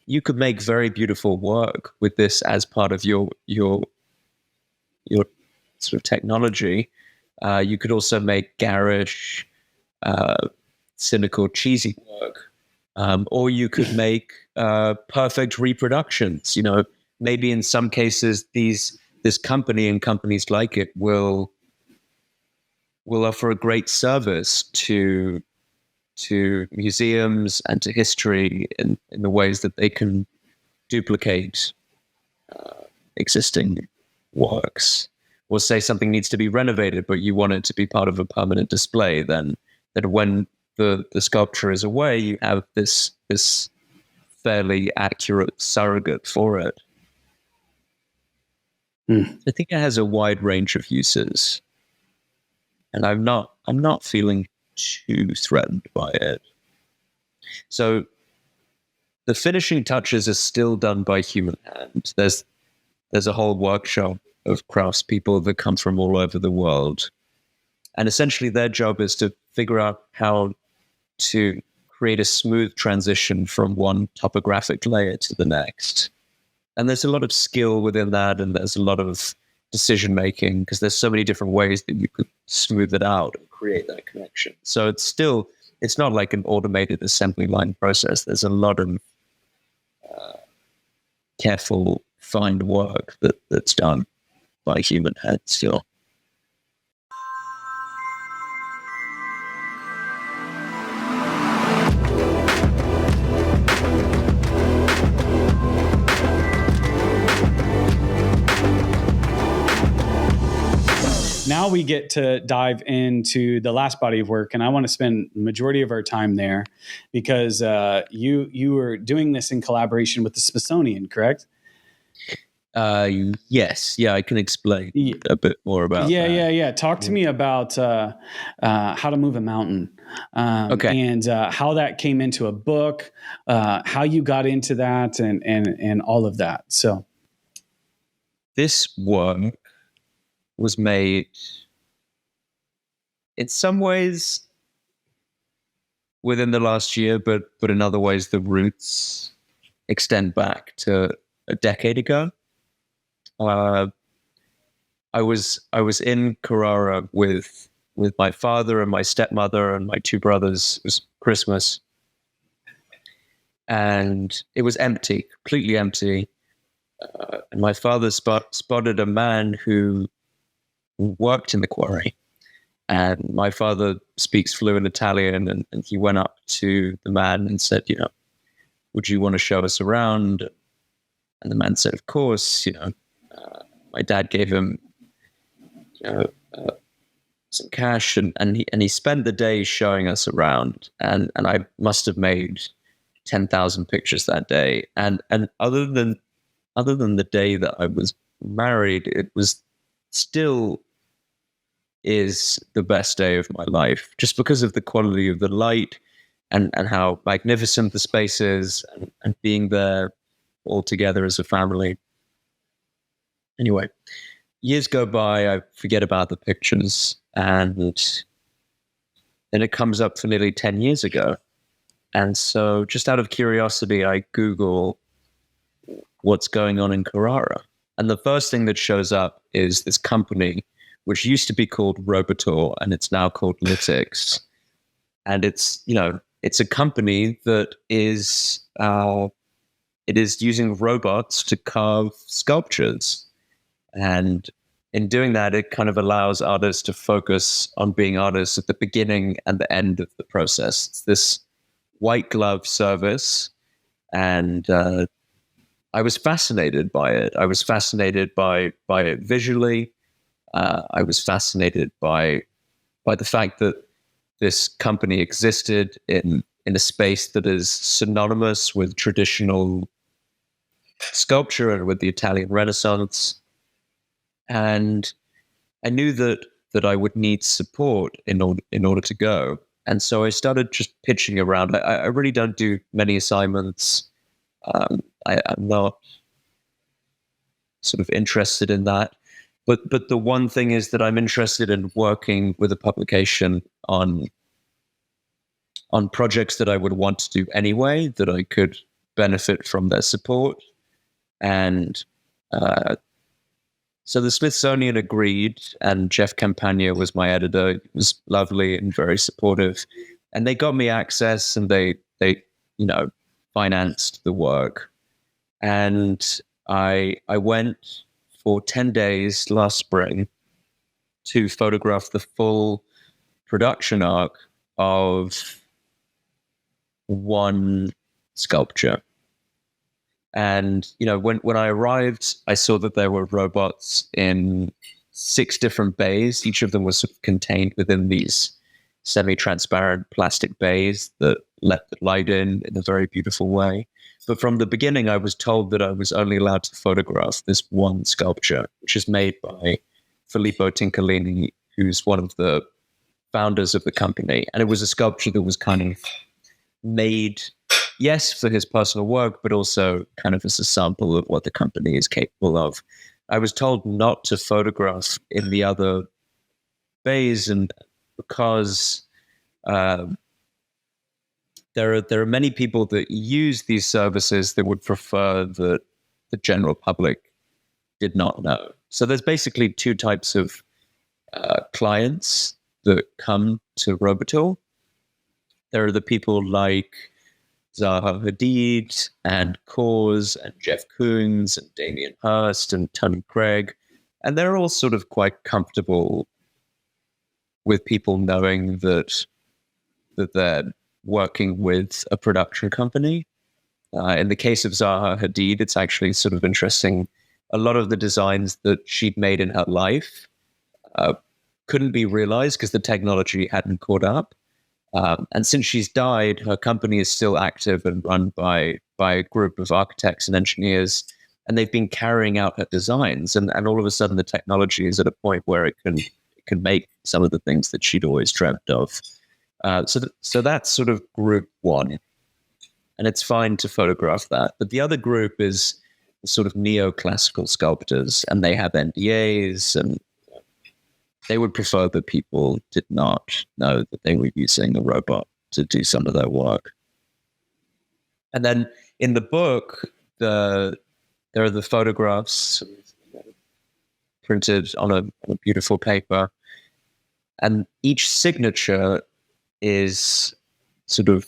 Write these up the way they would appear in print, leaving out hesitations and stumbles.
you could make very beautiful work with this as part of your sort of technology. You could also make garish, cynical, cheesy work, or you could make perfect reproductions. Maybe in some cases, this company and companies like it will offer a great service to museums and to history in the ways that they can duplicate existing works. Or say something needs to be renovated, but you want it to be part of a permanent display, then that when the sculpture is away, you have this fairly accurate surrogate for it. I think it has a wide range of uses, and I'm not feeling too threatened by it. So the finishing touches are still done by human hand. There's a whole workshop of craftspeople that come from all over the world, and essentially their job is to figure out how to create a smooth transition from one topographic layer to the next. And there's a lot of skill within that, and there's a lot of decision making, because there's so many different ways that you could smooth it out and create that connection. So it's not like an automated assembly line process. There's a lot of careful, fine work that's done by human hands still. Now we get to dive into the last body of work, and I want to spend the majority of our time there because you were doing this in collaboration with the Smithsonian, correct? Yes. Yeah, I can explain a bit more about that. Yeah. Talk to me about how to move a mountain. Okay. And how that came into a book, how you got into that, and all of that. So this work was made in some ways within the last year, but in other ways the roots extend back to a decade ago. I was in Carrara with my father and my stepmother and my two brothers. It was Christmas, and it was empty, completely empty. And my father spotted a man who worked in the quarry, and my father speaks fluent Italian, and he went up to the man and said, would you want to show us around? And the man said, of course. My dad gave him some cash, and he spent the day showing us around, and I must have made 10,000 pictures that day, and other than the day that I was married, it was still is the best day of my life, just because of the quality of the light and how magnificent the space is, and being there all together as a family. Anyway, years go by, I forget about the pictures, and then it comes up for nearly 10 years ago. And so just out of curiosity, I Google what's going on in Carrara. And the first thing that shows up is this company, which used to be called Robotor, and it's now called Lytics. And it's a company that is using robots to carve sculptures. And in doing that, it kind of allows artists to focus on being artists at the beginning and the end of the process. It's this white glove service, and I was fascinated by it. I was fascinated by it visually. I was fascinated by the fact that this company existed in a space that is synonymous with traditional sculpture and with the Italian Renaissance. And I knew that I would need support in order to go. And so I started just pitching around. I really don't do many assignments. I'm not sort of interested in that. But the one thing is that I'm interested in working with a publication on projects that I would want to do anyway, that I could benefit from their support. And so the Smithsonian agreed, and Jeff Campagna was my editor. He was lovely and very supportive. And they got me access, and they financed the work. And I went for 10 days last spring to photograph the full production arc of one sculpture. And, when I arrived, I saw that there were robots in 6 different bays. Each of them was sort of contained within these semi-transparent plastic bays that let the light in a very beautiful way. But from the beginning, I was told that I was only allowed to photograph this one sculpture, which is made by Filippo Tincolini, who's one of the founders of the company. And it was a sculpture that was kind of made, yes, for his personal work, but also kind of as a sample of what the company is capable of. I was told not to photograph in the other bays, and because there are many people that use these services that would prefer that the general public did not know. So there's basically 2 types of clients that come to Robotool. There are the people like Zaha Hadid and Kors and Jeff Koons and Damien Hirst and Tony Craig. And they're all sort of quite comfortable with people knowing that they're working with a production company. In the case of Zaha Hadid, it's actually sort of interesting. A lot of the designs that she'd made in her life couldn't be realized because the technology hadn't caught up. And since she's died, her company is still active and run by a group of architects and engineers, and they've been carrying out her designs. And all of a sudden, the technology is at a point where it can make some of the things that she'd always dreamt of. So that's sort of group 1, and it's fine to photograph that. But the other group is the sort of neoclassical sculptors, and they have NDAs, and they would prefer that people did not know that they were using a robot to do some of their work. And then in the book, there are the photographs printed on a beautiful paper, and each signature is sort of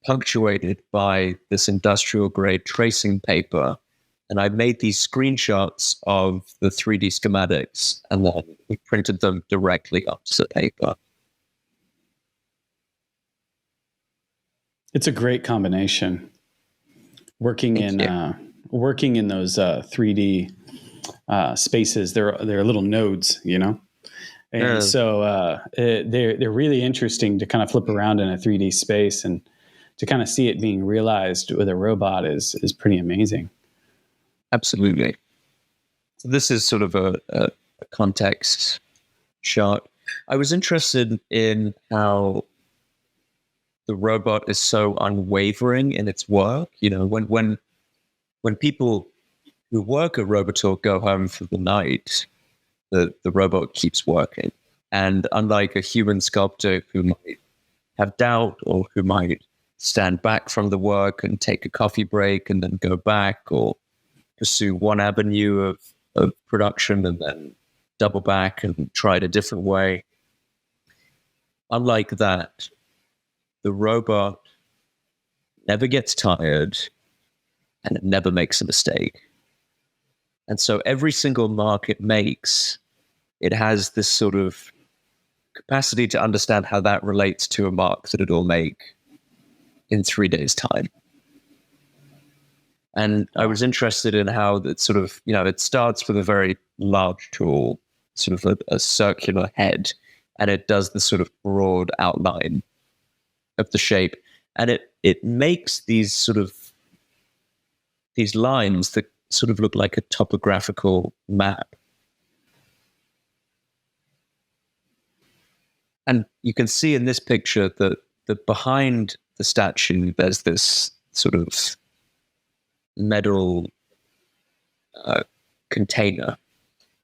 punctuated by this industrial grade tracing paper. And I made these screenshots of the 3D schematics, and then we printed them directly onto the paper. It's a great combination. Working in those 3D spaces, they're little nodes, and so they're really interesting to kind of flip around in a 3D space, and to kind of see it being realized with a robot is pretty amazing. Absolutely. So this is sort of a context shot. I was interested in how the robot is so unwavering in its work. When people who work at Robotool go home for the night, the robot keeps working. And unlike a human sculptor who might have doubt, or who might stand back from the work and take a coffee break and then go back, or pursue one avenue of production and then double back and try it a different way, unlike that, the robot never gets tired and it never makes a mistake. And so every single mark it makes, it has this sort of capacity to understand how that relates to a mark that it'll make in 3 days' time. And I was interested in how that sort of, it starts with a very large tool, sort of a circular head, and it does the sort of broad outline of the shape. And it makes these lines that sort of look like a topographical map. And you can see in this picture that behind the statue, there's this sort of metal container.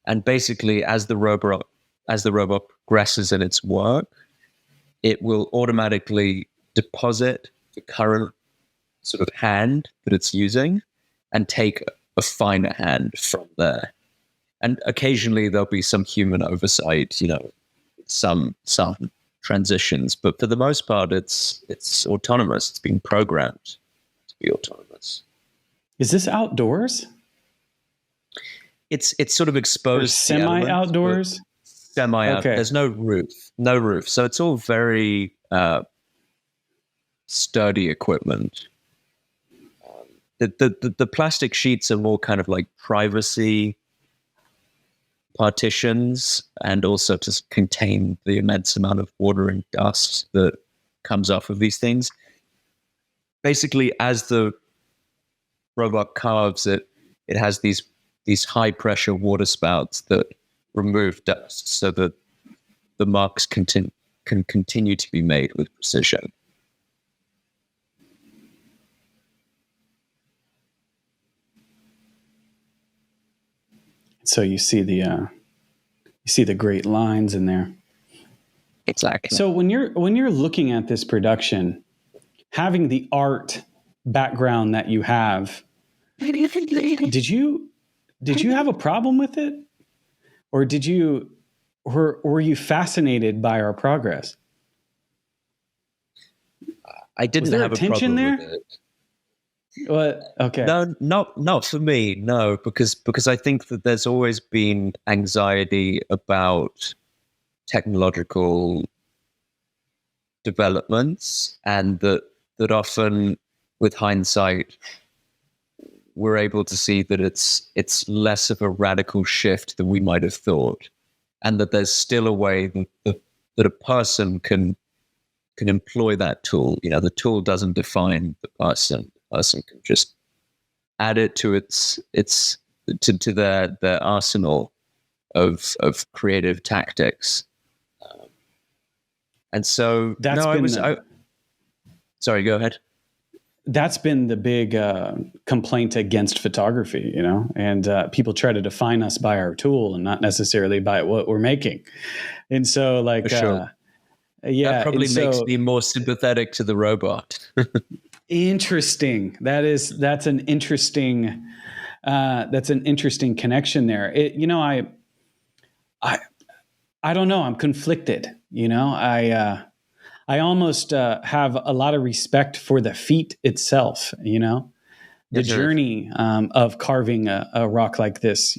And basically, as the robot progresses in its work, it will automatically deposit the current sort of hand that it's using and take a finer hand from there. And occasionally there'll be some human oversight, some transitions, but for the most part, it's autonomous. It's being programmed to be autonomous. Is this outdoors? It's sort of Or exposed semi-outdoors? Semi-out. Okay. There's no roof, so it's all very sturdy equipment. The plastic sheets are more kind of like privacy partitions, and also to contain the immense amount of water and dust that comes off of these things. Basically, as the robot carves it, it has these high pressure water spouts that remove dust so that the marks can continue to be made with precision. So you see the great lines in there. Exactly. So when you're looking at this production, having the art background that you have, did you have a problem with it, or were you fascinated by our progress? I didn't have a problem with it. What? Okay. No, not for me. No, because I think that there's always been anxiety about technological developments, and that often, with hindsight, we're able to see that it's less of a radical shift than we might have thought, and that there's still a way that a person can employ that tool. The tool doesn't define the person. The person can just add it to to their arsenal of creative tactics. And so sorry, go ahead. That's been the big complaint against photography, and people try to define us by our tool and not necessarily by what we're making. And so, Sure. Yeah, that probably makes me more sympathetic to the robot. Interesting. That's an interesting connection there. I don't know. I'm conflicted. I almost have a lot of respect for the feat itself. The journey of carving a rock like this,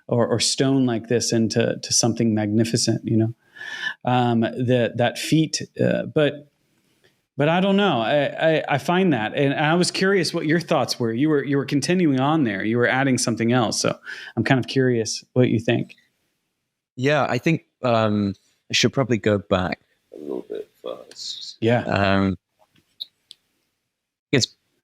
or stone like this into something magnificent. That feat, but I don't know. I find that, and I was curious what your thoughts were. You were continuing on there. You were adding something else, so I'm kind of curious what you think. Yeah, I think I should probably go back a little bit first. Yeah.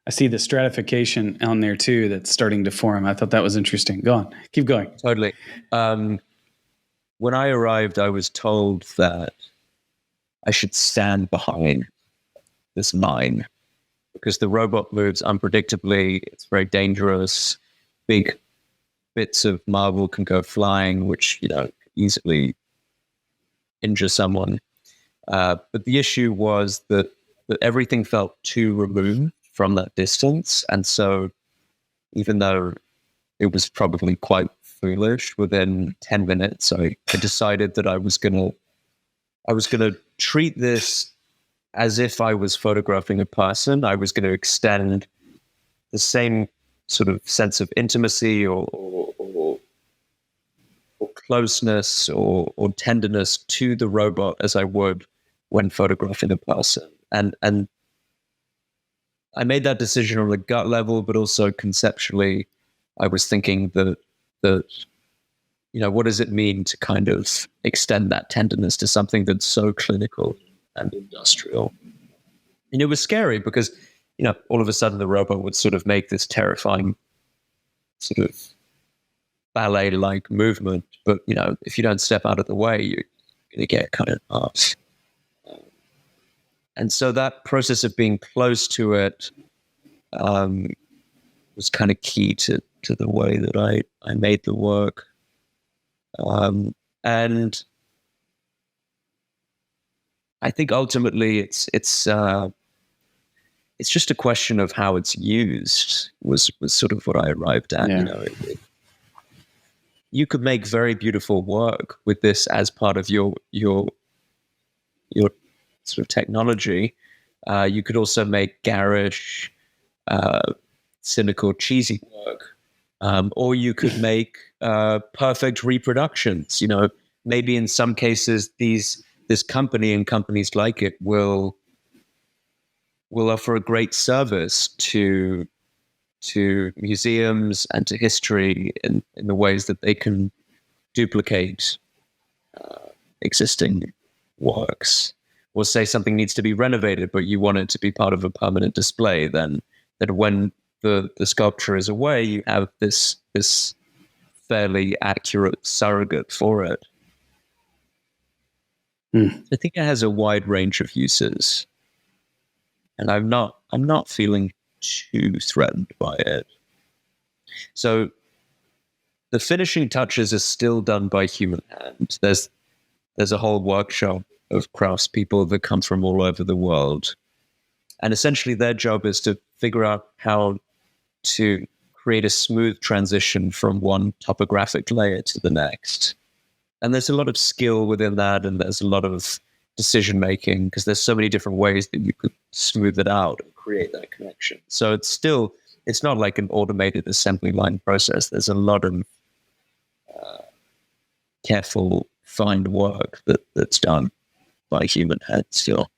I see the stratification on there too that's starting to form. I thought that was interesting. Go on. Keep going. Totally. When I arrived, I was told that I should stand behind this mine because the robot moves unpredictably. It's very dangerous. Big bits of marble can go flying, which, easily injure someone. But the issue was that everything felt too removed from that distance. And so even though it was probably quite foolish, within 10 minutes, I decided that I was gonna treat this as if I was photographing a person. I was going to extend the same sort of sense of intimacy or closeness or tenderness to the robot as I would when photographing a person. And I made that decision on the gut level, but also conceptually, I was thinking that what does it mean to kind of extend that tenderness to something that's so clinical and industrial? And it was scary because, all of a sudden the robot would sort of make this terrifying sort of ballet-like movement. But, if you don't step out of the way, you're going to get cut in half. And so that process of being close to it was kind of key to the way that I made the work. And I think ultimately it's it's just a question of how it's used was sort of what I arrived at. Yeah. You could make very beautiful work with this as part of your sort of technology. You could also make garish, cynical, cheesy work, or you could make perfect reproductions. Maybe in some cases, this company and companies like it will offer a great service to museums and to history in the ways that they can duplicate existing works. Or say something needs to be renovated, but you want it to be part of a permanent display, then that when the sculpture is away, you have this fairly accurate surrogate for it. I think it has a wide range of uses, and I'm not feeling too threatened by it. So the finishing touches are still done by human hand. There's a whole workshop of craftspeople that come from all over the world, and essentially their job is to figure out how to create a smooth transition from one topographic layer to the next. And there's a lot of skill within that, and there's a lot of decision making, because there's so many different ways that you could smooth it out and create that connection. So it's not like an automated assembly line process. There's a lot of careful, fine work that's done by human hands still.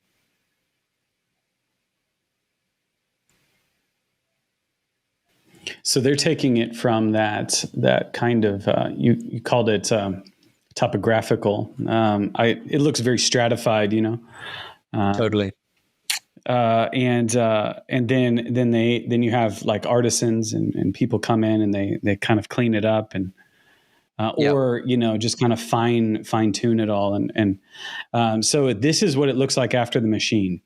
So they're taking it from that kind of you called it topographical. It looks very stratified, Totally. And then you have like artisans and people come in and they kind of clean it up and or just kind of fine tune it all and so this is what it looks like after the machine.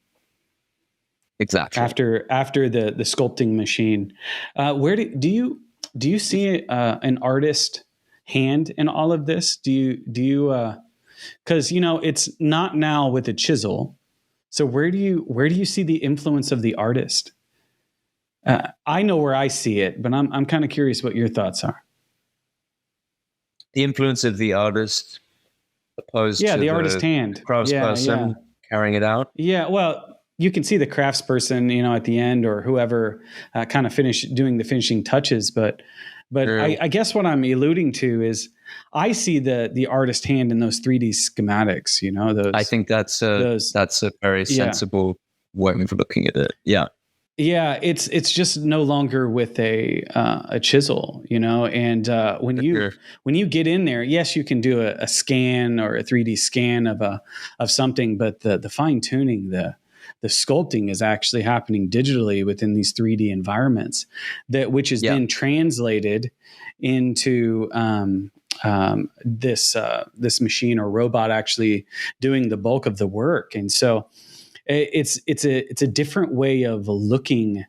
Exactly. After the sculpting machine, where do you see an artist hand in all of this? Do you because it's not now with a chisel. So where do you see the influence of the artist? I know where I see it, but I'm kind of curious what your thoughts are. The influence of the artist opposed to the artist hand, craftsperson carrying it out. Yeah, well, you can see the craftsperson, at the end, or whoever kind of doing the finishing touches. But sure. I guess what I'm alluding to is I see the artist hand in those 3D schematics. Those. I think that's a very sensible way of looking at it. Yeah. Yeah, it's just no longer with a chisel, and when you get in there, yes, you can do a scan or a 3D scan of something, but the fine tuning, the sculpting is actually happening digitally within these 3D environments, which is then translated into this machine or robot actually doing the bulk of the work, and so. It's a different way of looking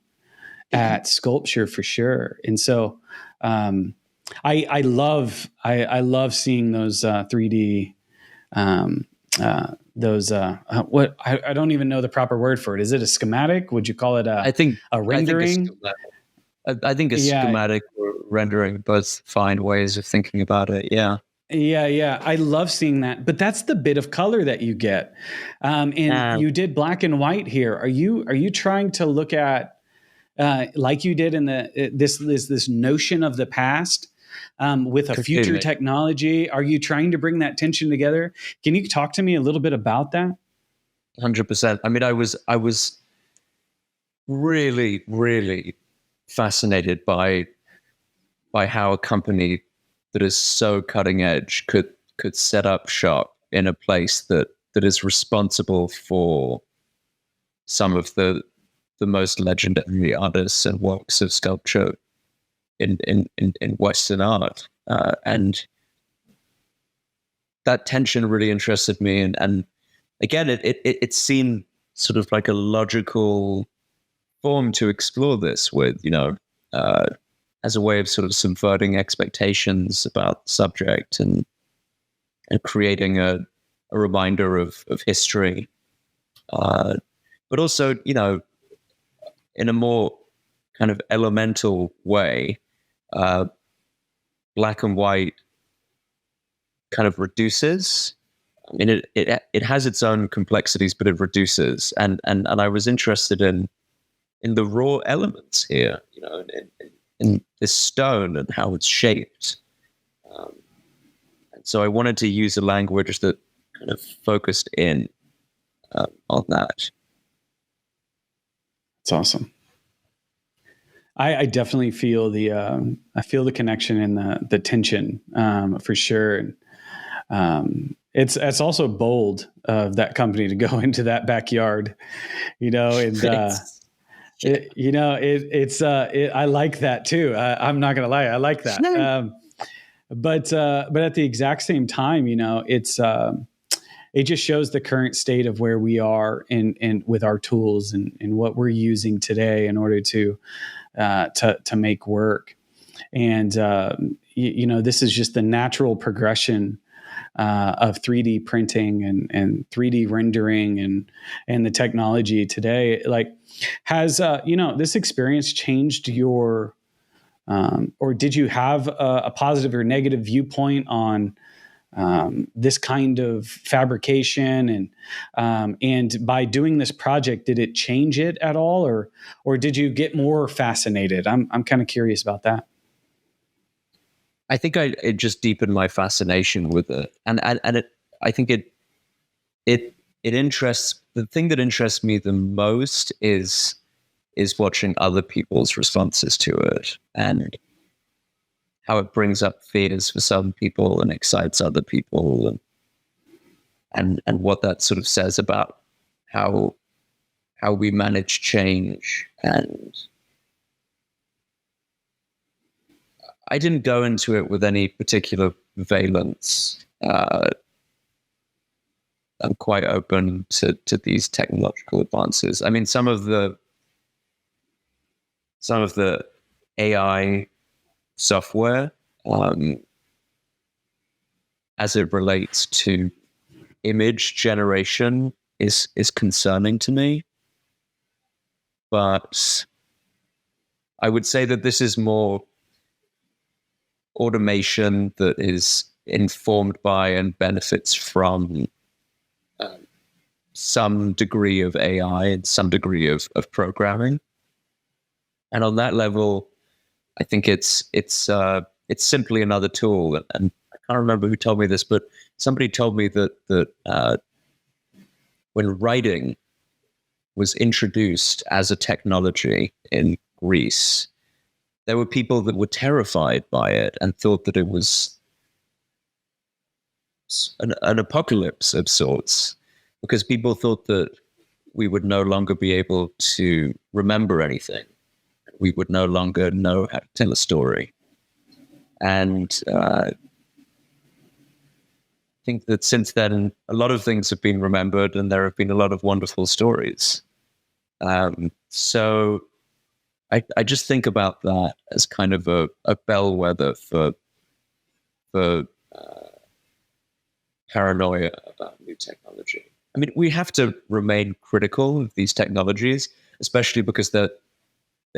at sculpture for sure, and so I love seeing those 3D what I don't even know the proper word for it. Is it a schematic? Would you call it a rendering? I think a schematic or rendering, both fine ways of thinking about it. Yeah. Yeah. I love seeing that, but that's the bit of color that you get. And you did black and white here. Are you trying to look at, like you did in this notion of the past, with a future technology? Are you trying to bring that tension together? Can you talk to me a little bit about that? 100%. I mean, I was really, really fascinated by how a company that is so cutting edge could set up shop in a place that is responsible for some of the most legendary artists and works of sculpture in Western art, and that tension really interested me. And again, it seemed sort of like a logical form to explore this with, as a way of sort of subverting expectations about the subject and creating a reminder of history. But also, in a more kind of elemental way, black and white kind of reduces. I mean, it has its own complexities, but it reduces. And I was interested in the raw elements here, in this stone and how it's shaped. And so I wanted to use a language that kind of focused in on that. It's awesome. I definitely feel the connection and the tension for sure. It's also bold of that company to go into that backyard, and I like that too. I'm not gonna lie, I like that. But at the exact same time, it just shows the current state of where we are in with our tools and what we're using today in order to make work. And this is just the natural progression of 3D printing and 3D rendering and the technology today. Like, has this experience changed your or did you have a positive or negative viewpoint on this kind of fabrication, and by doing this project, did it change it at all, or did you get more fascinated? I'm kind of curious about that. I think it just deepened my fascination with it, and I think it interests. The thing that interests me the most is watching other people's responses to it, and how it brings up fears for some people and excites other people, and what that sort of says about how we manage change. And I didn't go into it with any particular valence. I'm quite open to these technological advances. I mean, some of the AI software, as it relates to image generation, is concerning to me. But I would say that this is more automation that is informed by and benefits from some degree of AI and some degree of programming. And on that level, I think it's simply another tool. And I can't remember who told me this, but somebody told me that when writing was introduced as a technology in Greece, there were people that were terrified by it and thought that it was an apocalypse of sorts, because people thought that we would no longer be able to remember anything. We would no longer know how to tell a story. And I think that since then, a lot of things have been remembered, and there have been a lot of wonderful stories. So I just think about that as kind of a bellwether for paranoia about new technology. I mean, we have to remain critical of these technologies, especially because they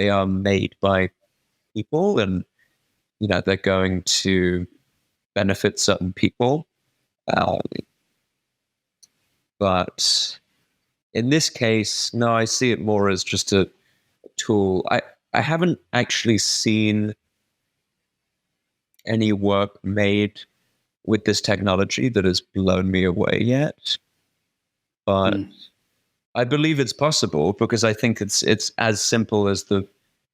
are made by people, and they're going to benefit certain people. But in this case, no, I see it more as just a tool. I haven't actually seen any work made with this technology that has blown me away yet, but I believe it's possible, because I think it's as simple as the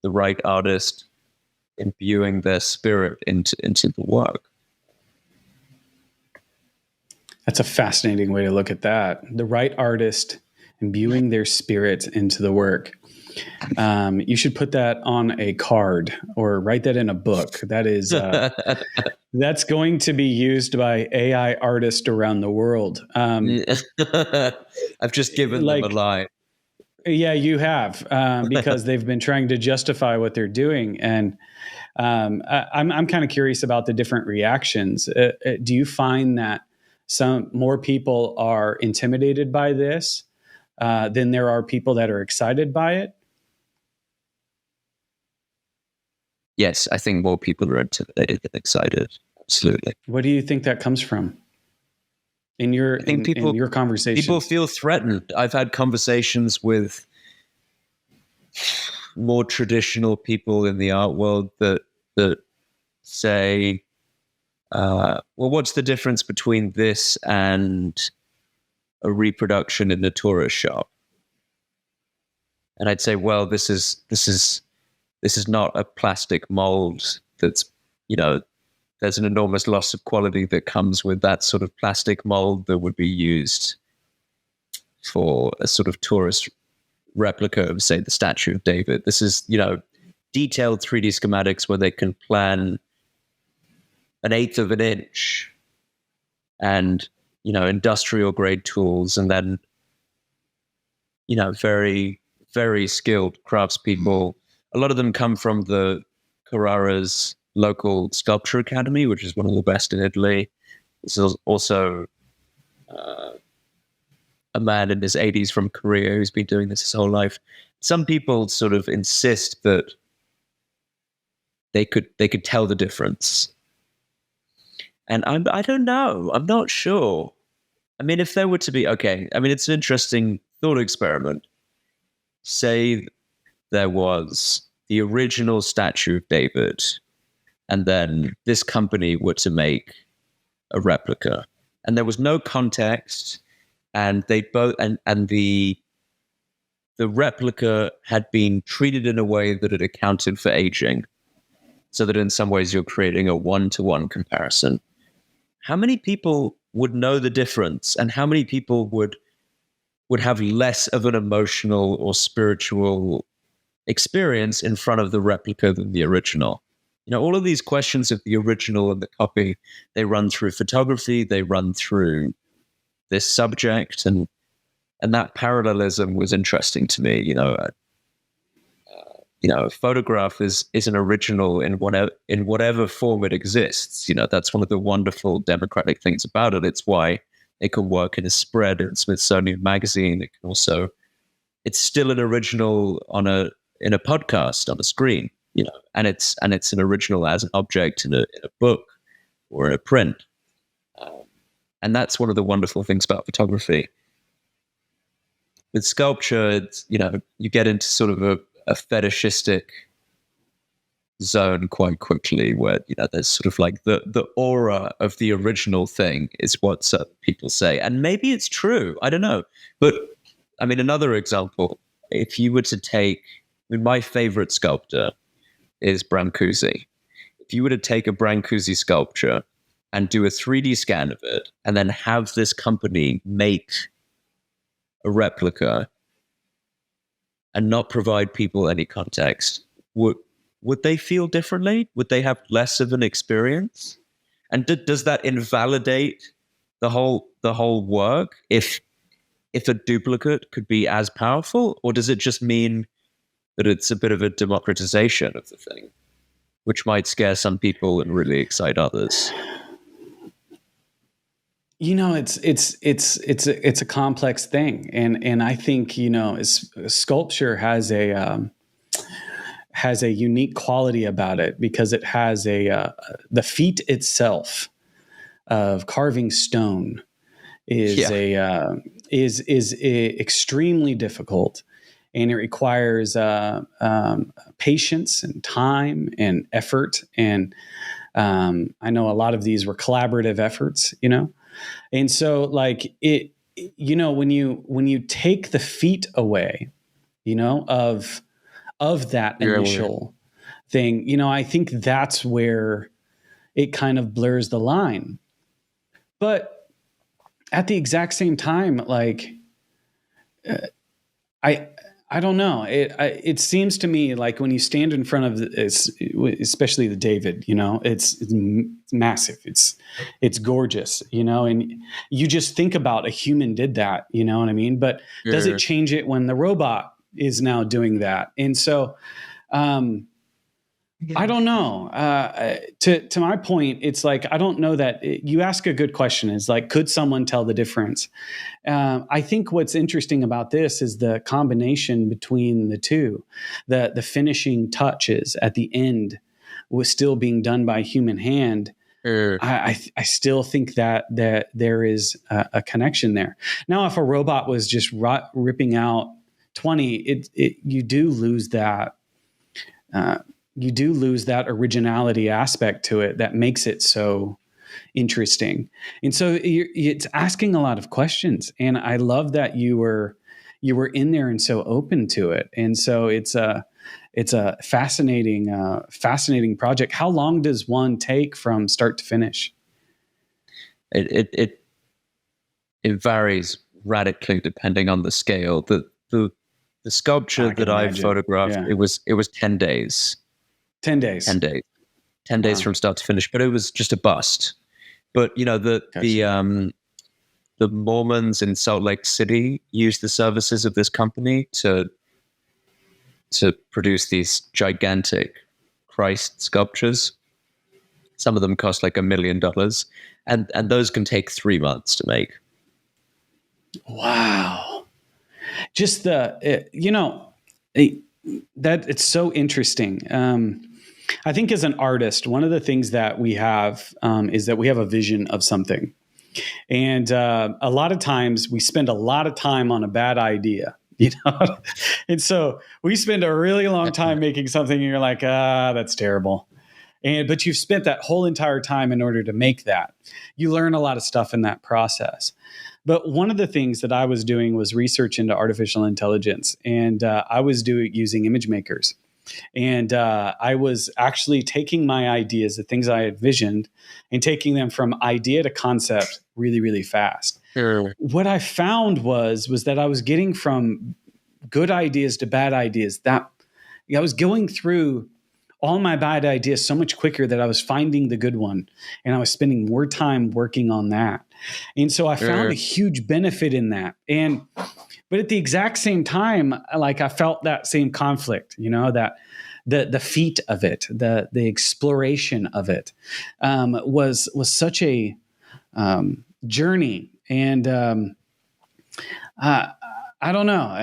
right artist imbuing their spirit into the work. That's a fascinating way to look at that. The right artist imbuing their spirit into the work. You should put that on a card or write that in a book. That is that's going to be used by AI artists around the world. I've just given them a line. Yeah, you have, because they've been trying to justify what they're doing, and I'm kind of curious about the different reactions. Do you find that some more people are intimidated by this than there are people that are excited by it? yes, I think more people are intimidated than excited. Absolutely. What do you think that comes from in your I think in your people conversations? feel threatened. I've had conversations with more traditional people in the art world that say, well, what's the difference between this and a reproduction in the tourist shop? And I'd say, well, this is not a plastic mold that's, there's an enormous loss of quality that comes with that sort of plastic mold that would be used for a sort of tourist replica of, say, the Statue of David. This is, detailed 3D schematics where they can plan an eighth of an inch and, industrial grade tools, and then, very, very skilled craftspeople. A lot of them come from the Carrara's local sculpture academy, which is one of the best in Italy. This is also a man in his 80s from Korea who's been doing this his whole life. Some people sort of insist that they could tell the difference, and I don't know. I'm not sure. I mean, if there were to be, okay, I mean, it's an interesting thought experiment. Say there was the original Statue of David, and then this company were to make a replica, and there was no context, and they both and the replica had been treated in a way that it accounted for aging, so that in some ways you're creating a one-to-one comparison. How many people would know the difference, and how many people would have less of an emotional or spiritual experience in front of the replica than the original? All of these questions of the original and the copy, they run through photography, they run through this subject, and that parallelism was interesting to me. A photograph is an original in whatever form it exists. That's one of the wonderful democratic things about it. It's why it can work in a spread in Smithsonian Magazine. It can also, it's still an original in a podcast on a screen. And it's an original as an object in a book or in a print. And that's one of the wonderful things about photography. With sculpture, it's, you get into sort of a fetishistic zone quite quickly, where there's sort of like the aura of the original thing is what certain people say, and maybe it's true. I don't know, but I mean, another example: if you were to take, my favorite sculptor is Brancusi. If you were to take a Brancusi sculpture and do a 3D scan of it, and then have this company make a replica and not provide people any context, would they feel differently? Would they have less of an experience? And does that invalidate the whole work if a duplicate could be as powerful? Or does it just mean that it's a bit of a democratization of the thing, which might scare some people and really excite others? It's a complex thing, and I think sculpture has a unique quality about it, because it has the feat itself of carving stone is extremely difficult, and it requires patience and time and effort, and I know a lot of these were collaborative efforts, and so like it, when you take the feat away, of that initial thing, I think that's where it kind of blurs the line. But at the exact same time, like I don't know. It seems to me like when you stand in front of especially the David, it's massive. It's gorgeous, and you just think about a human did that, you know what I mean? But does it change it when the robot is now doing that? And so, I don't know. To my point, it's like, I don't know that you ask a good question. It's like, could someone tell the difference? I think what's interesting about this is the combination between the two, the finishing touches at the end was still being done by human hand, I still think that there is a connection there. Now, if a robot was just ripping out 20, you do lose that. You do lose that originality aspect to it that makes it so interesting. And so it's asking a lot of questions. And I love that you were in there and so open to it. And so it's a fascinating project. How long does one take from start to finish? It varies radically depending on the scale. The sculpture that I photographed, it was 10 days. 10 days. 10 days. 10 days from start to finish, but it was just a bust. But the Mormons in Salt Lake City used the services of this company to produce these gigantic Christ sculptures. Some of them cost like $1 million, and those can take 3 months to make. Wow. Just that it's so interesting. I think as an artist, one of the things that we have is that we have a vision of something. And a lot of times we spend a lot of time on a bad idea, and so we spend a really long time making something and you're like, that's terrible. But you've spent that whole entire time in order to make that. You learn a lot of stuff in that process. But one of the things that I was doing was research into artificial intelligence, and I was using image makers. And I was actually taking my ideas, the things I had visioned, and taking them from idea to concept really, really fast. Sure. What I found was that I was getting from good ideas to bad ideas. That I was going through all my bad ideas so much quicker that I was finding the good one, and I was spending more time working on that. And so I found a huge benefit in that. But at the exact same time, like I felt that same conflict, that the feat of it, the exploration of it, was such a journey. And I don't know.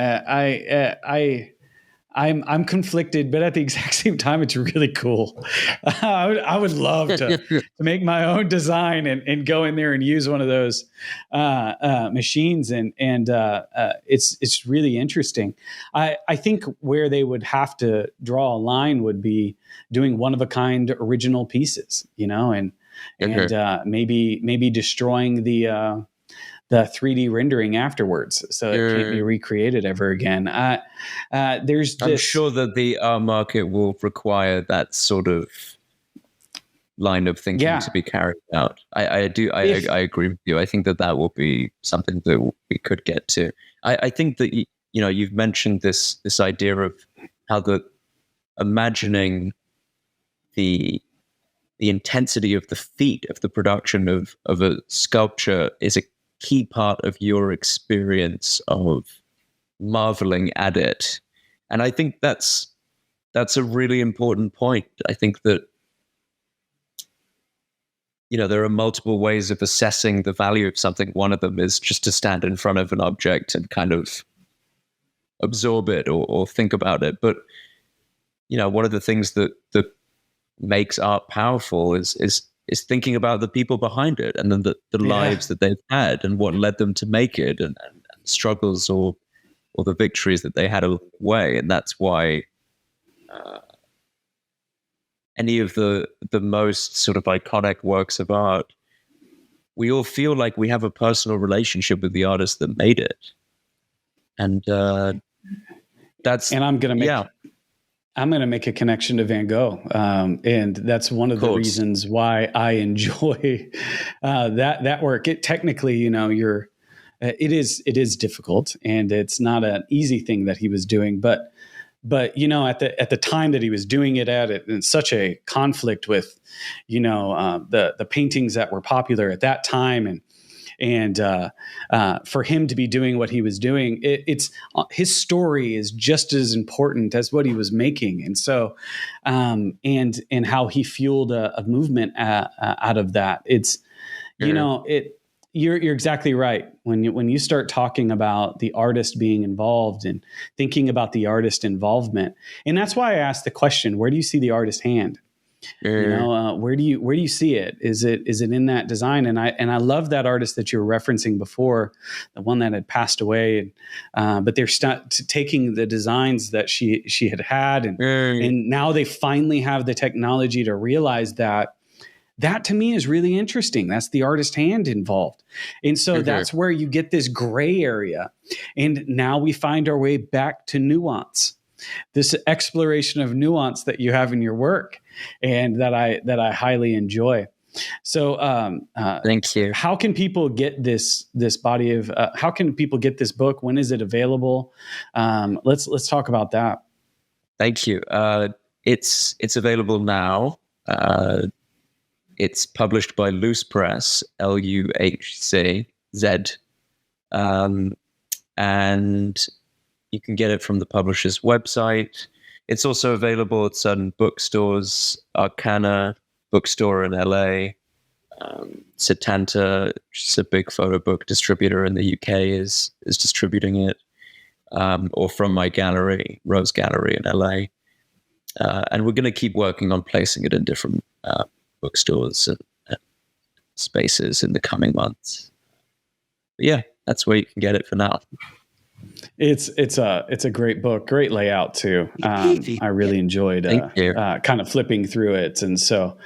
I'm conflicted, but at the exact same time, it's really cool. I would love to make my own design and go in there and use one of those machines, and it's really interesting. I think where they would have to draw a line would be doing one of a kind original pieces, and maybe destroying the 3D rendering afterwards, so it can't be recreated ever again. I'm sure that the market will require that sort of line of thinking to be carried out. I agree with you. I think that will be something that we could get to. I think that you've mentioned this idea of how the imagining the intensity of the feat of the production of a sculpture is a key part of your experience of marveling at it. And I think that's a really important point. I think that there are multiple ways of assessing the value of something. One of them is just to stand in front of an object and kind of absorb it or think about it. But one of the things that makes art powerful is thinking about the people behind it, and then the lives that they've had and what led them to make it, and struggles or the victories that they had along the way. And that's why any of the most sort of iconic works of art, we all feel like we have a personal relationship with the artist that made it. And I'm going to make a connection to Van Gogh. And that's one of the reasons why I enjoy that work. It technically, it is difficult, and it's not an easy thing that he was doing, but at the time that he was doing it in such a conflict with, the paintings that were popular at that time, and for him to be doing what he was doing, it's his story is just as important as what he was making. And so, and how he fueled a movement out of that. It's, you're exactly right. When you start talking about the artist being involved and thinking about the artist involvement, and that's why I asked the question, where do you see the artist hand? Where do you see it? Is it in that design? And I love that artist that you were referencing before, the one that had passed away, but they're taking the designs that she had and now they finally have the technology to realize that to me is really interesting. That's the artist hand involved. And so that's where you get this gray area. And now we find our way back to nuance, this exploration of nuance that you have in your work and that I highly enjoy. So thank you. How can people get this body of, how can people get this book? When is it available? Let's talk about that. Thank you. It's available now. It's published by Loose Press, Luhcz, and you can get it from the publisher's website. It's also available at certain bookstores, Arcana bookstore in LA, Setanta, which is a big photo book distributor in the UK, is distributing it, or from my gallery, Rose Gallery in LA. And we're going to keep working on placing it in different bookstores and spaces in the coming months. But yeah, that's where you can get it for now. It's a great book, great layout too. I really enjoyed kind of flipping through it, and so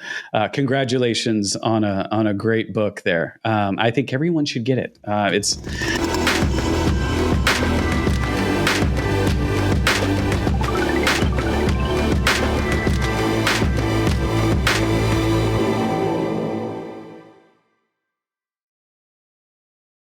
congratulations on a great book there. I think everyone should get it. It's